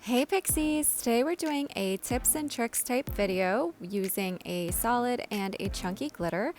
Hey Pixies! Today we're doing a tips and tricks type video using a solid and a chunky glitter.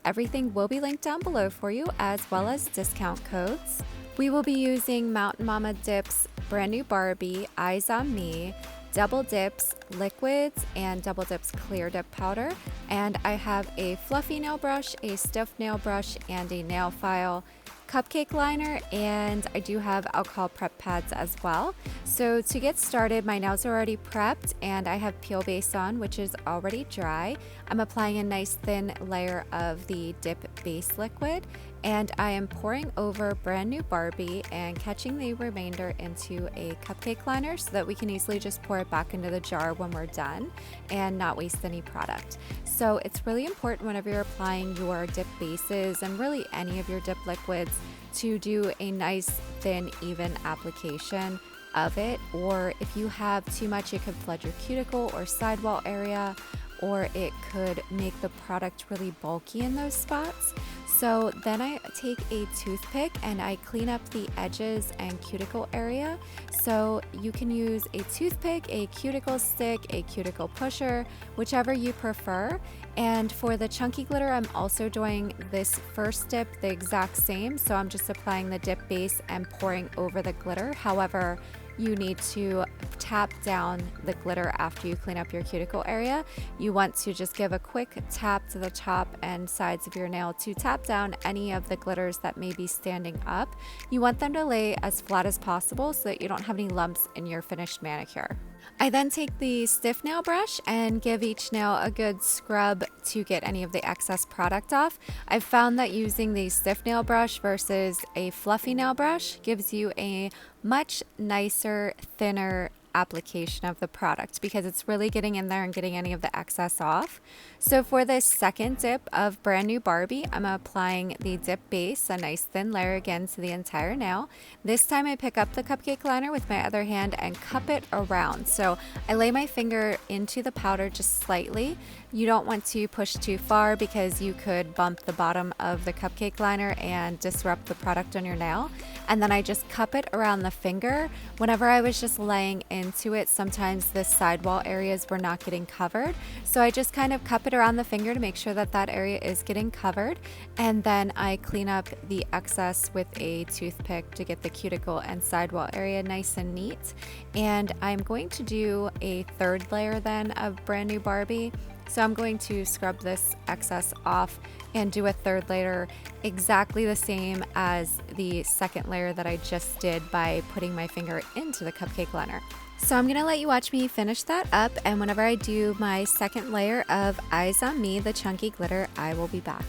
Everything will be linked down below for you as well as discount codes. We will be using Mountain Momma Dips, Brand New Barbie, Eyes on Me, Double Dips liquids, and Double Dips clear dip powder. And I have a fluffy nail brush, a stiff nail brush, and a nail file, cupcake liner, and I do have alcohol prep pads as well. So to get started, my nails are already prepped and I have peel base on, which is already dry. I'm applying a nice thin layer of the dip base liquid, and I am pouring over Brand New Barbie and catching the remainder into a cupcake liner so that we can easily just pour it back into the jar when we're done and not waste any product. So it's really important whenever you're applying your dip bases and really any of your dip liquids to do a nice thin even application of it, or if you have too much it could flood your cuticle or sidewall area, or it could make the product really bulky in those spots. So then I take a toothpick and I clean up the edges and cuticle area. So you can use a toothpick, a cuticle stick, a cuticle pusher, whichever you prefer. And for the chunky glitter, I'm also doing this first dip the exact same. So I'm just applying the dip base and pouring over the glitter. However, you need to tap down the glitter after you clean up your cuticle area. You want to just give a quick tap to the top and sides of your nail to tap down any of the glitters that may be standing up. You want them to lay as flat as possible so that you don't have any lumps in your finished manicure. I then take the stiff nail brush and give each nail a good scrub to get any of the excess product off. I've found that using the stiff nail brush versus a fluffy nail brush gives you a much nicer, thinner application of the product because it's really getting in there and getting any of the excess off. So for this second dip of Brand New Barbie, I'm applying the dip base, a nice thin layer again to the entire nail. This time I pick up the cupcake liner with my other hand and cup it around. So I lay my finger into the powder just slightly. You don't want to push too far because you could bump the bottom of the cupcake liner and disrupt the product on your nail. And then I just cup it around the finger. Whenever I was just laying into it, sometimes the sidewall areas were not getting covered. So I just kind of cup it around the finger to make sure that that area is getting covered. And then I clean up the excess with a toothpick to get the cuticle and sidewall area nice and neat. And I'm going to do a third layer then of Brand New Barbie. So I'm going to scrub this excess off and do a third layer exactly the same as the second layer that I just did by putting my finger into the cupcake liner. So I'm gonna let you watch me finish that up, and whenever I do my second layer of Eyes on Me, the chunky glitter, I will be back.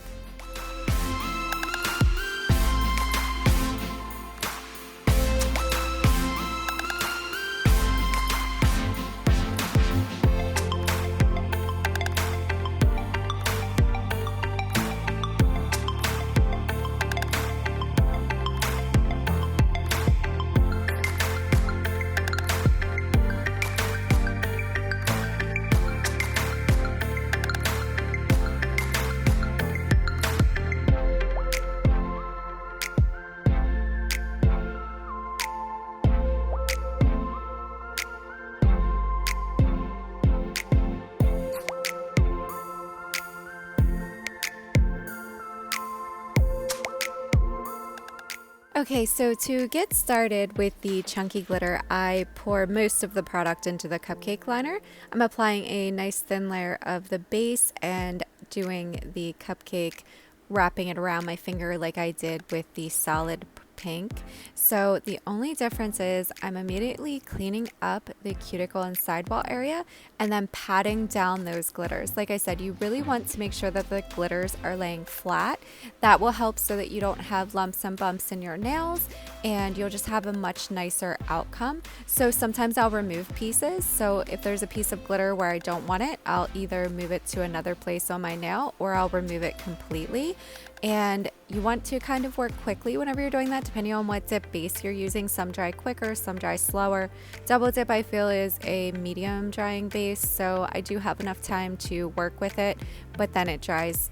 Okay, so to get started with the chunky glitter, I pour most of the product into the cupcake liner. I'm applying a nice thin layer of the base and doing the cupcake, wrapping it around my finger like I did with the solid pink. So the only difference is I'm immediately cleaning up the cuticle and sidewall area and then patting down those glitters. Like I said, you really want to make sure that the glitters are laying flat. That will help so that you don't have lumps and bumps in your nails, and you'll just have a much nicer outcome. So sometimes I'll remove pieces. So if there's a piece of glitter where I don't want it, I'll either move it to another place on my nail or I'll remove it completely. And you want to kind of work quickly whenever you're doing that, depending on what dip base you're using. Some dry quicker, some dry slower. Double dip I feel is a medium drying base, so I do have enough time to work with it, but then it dries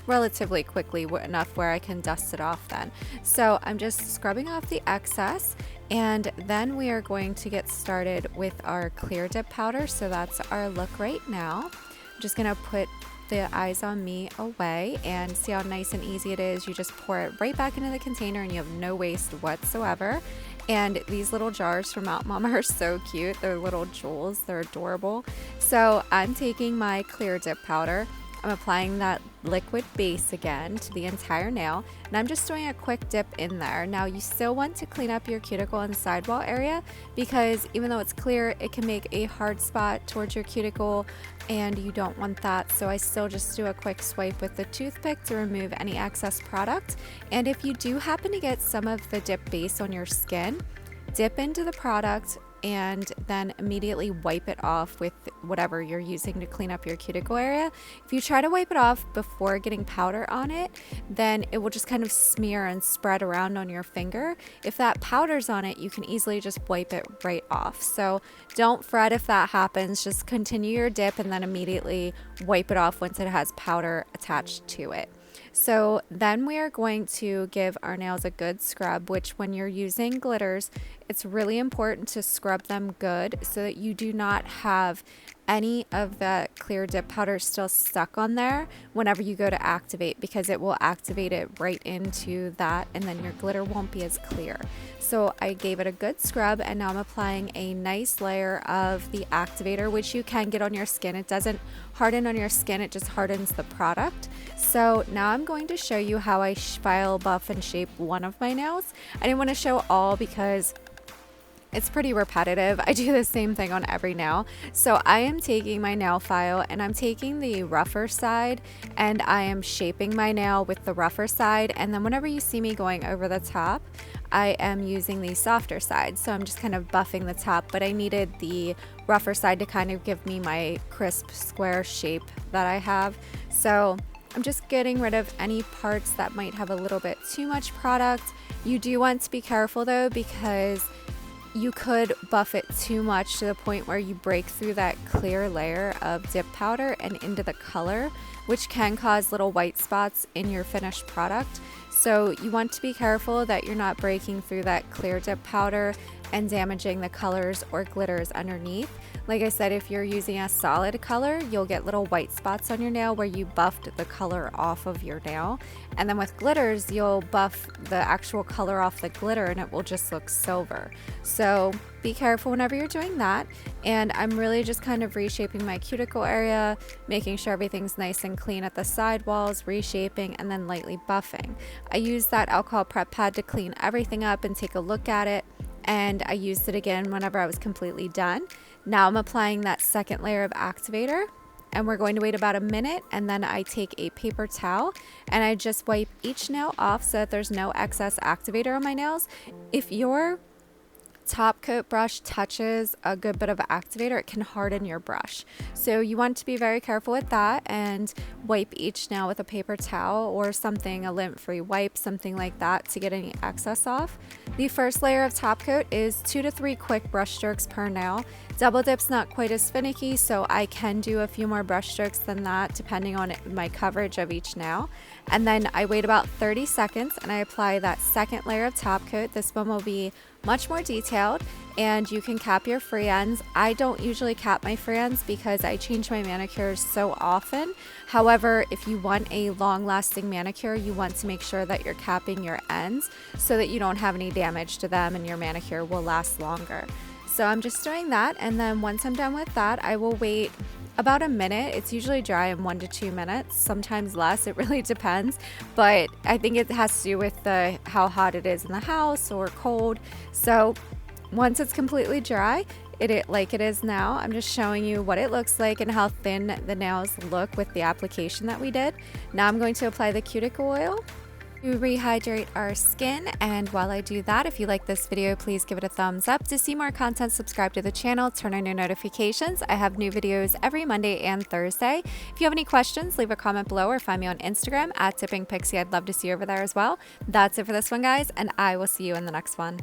relatively quickly enough where I can dust it off then. So I'm just scrubbing off the excess And then we are going to get started with our clear dip powder. So that's our look right now. I'm just gonna put the eyes on me away and see how nice and easy it is. You just pour it right back into the container and you have no waste whatsoever. And these little jars from Momma are so cute. They're little jewels, they're adorable. So I'm taking my clear dip powder. I'm applying that liquid base again to the entire nail, and I'm just doing a quick dip in there. Now you still want to clean up your cuticle and sidewall area, because even though it's clear, it can make a hard spot towards your cuticle and you don't want that. So I still just do a quick swipe with the toothpick to remove any excess product. And if you do happen to get some of the dip base on your skin, dip into the product and then immediately wipe it off with whatever you're using to clean up your cuticle area. If you try to wipe it off before getting powder on it, then it will just kind of smear and spread around on your finger. If that powder's on it, you can easily just wipe it right off. So don't fret if that happens. Just continue your dip and then immediately wipe it off once it has powder attached to it. So then we are going to give our nails a good scrub, which when you're using glitters, it's really important to scrub them good so that you do not have any of that clear dip powder still stuck on there whenever you go to activate, because it will activate it right into that and then your glitter won't be as clear. So I gave it a good scrub and now I'm applying a nice layer of the activator, which you can get on your skin. It doesn't harden on your skin, it just hardens the product. So now I'm going to show you how I file, buff, and shape one of my nails. I didn't want to show all because it's pretty repetitive. I do the same thing on every nail. So I am taking my nail file and I'm taking the rougher side and I am shaping my nail with the rougher side. And then whenever you see me going over the top, I am using the softer side. So I'm just kind of buffing the top, but I needed the rougher side to kind of give me my crisp square shape that I have. So I'm just getting rid of any parts that might have a little bit too much product. You do want to be careful though, because you could buff it too much to the point where you break through that clear layer of dip powder and into the color, which can cause little white spots in your finished product. So you want to be careful that you're not breaking through that clear dip powder and damaging the colors or glitters underneath. Like I said, if you're using a solid color, you'll get little white spots on your nail where you buffed the color off of your nail. And then with glitters, you'll buff the actual color off the glitter and it will just look silver. So be careful whenever you're doing that. And I'm really just kind of reshaping my cuticle area, making sure everything's nice and clean at the side walls, reshaping, and then lightly buffing. I use that alcohol prep pad to clean everything up and take a look at it. And I used it again whenever I was completely done. Now I'm applying that second layer of activator and we're going to wait about a minute, and then I take a paper towel and I just wipe each nail off so that there's no excess activator on my nails. If your top coat brush touches a good bit of activator, it can harden your brush. So you want to be very careful with that and wipe each nail with a paper towel or something, a lint-free wipe, something like that, to get any excess off. The first layer of top coat is 2 to 3 quick brush strokes per nail. Double dip's not quite as finicky, so I can do a few more brush strokes than that depending on my coverage of each nail. And then I wait about 30 seconds and I apply that second layer of top coat. This one will be much more detailed and you can cap your free ends. I don't usually cap my free ends because I change my manicures so often. However, if you want a long-lasting manicure, you want to make sure that you're capping your ends so that you don't have any damage to them and your manicure will last longer. So I'm just doing that, and then once I'm done with that, I will wait about a minute. It's usually dry in 1 to 2 minutes, sometimes less, it really depends, but I think it has to do with how hot it is in the house or cold. So once it's completely dry, like it is now, I'm just showing you what it looks like and how thin the nails look with the application that we did. Now I'm going to apply the cuticle oil to rehydrate our skin, and while I do that, if you like this video, please give it a thumbs up. To see more content, subscribe to the channel, turn on your notifications. I have new videos every Monday and Thursday. If you have any questions, leave a comment below or find me on Instagram @tippingpixie. I'd love to see you over there as well. That's it for this one, guys, and I will see you in the next one.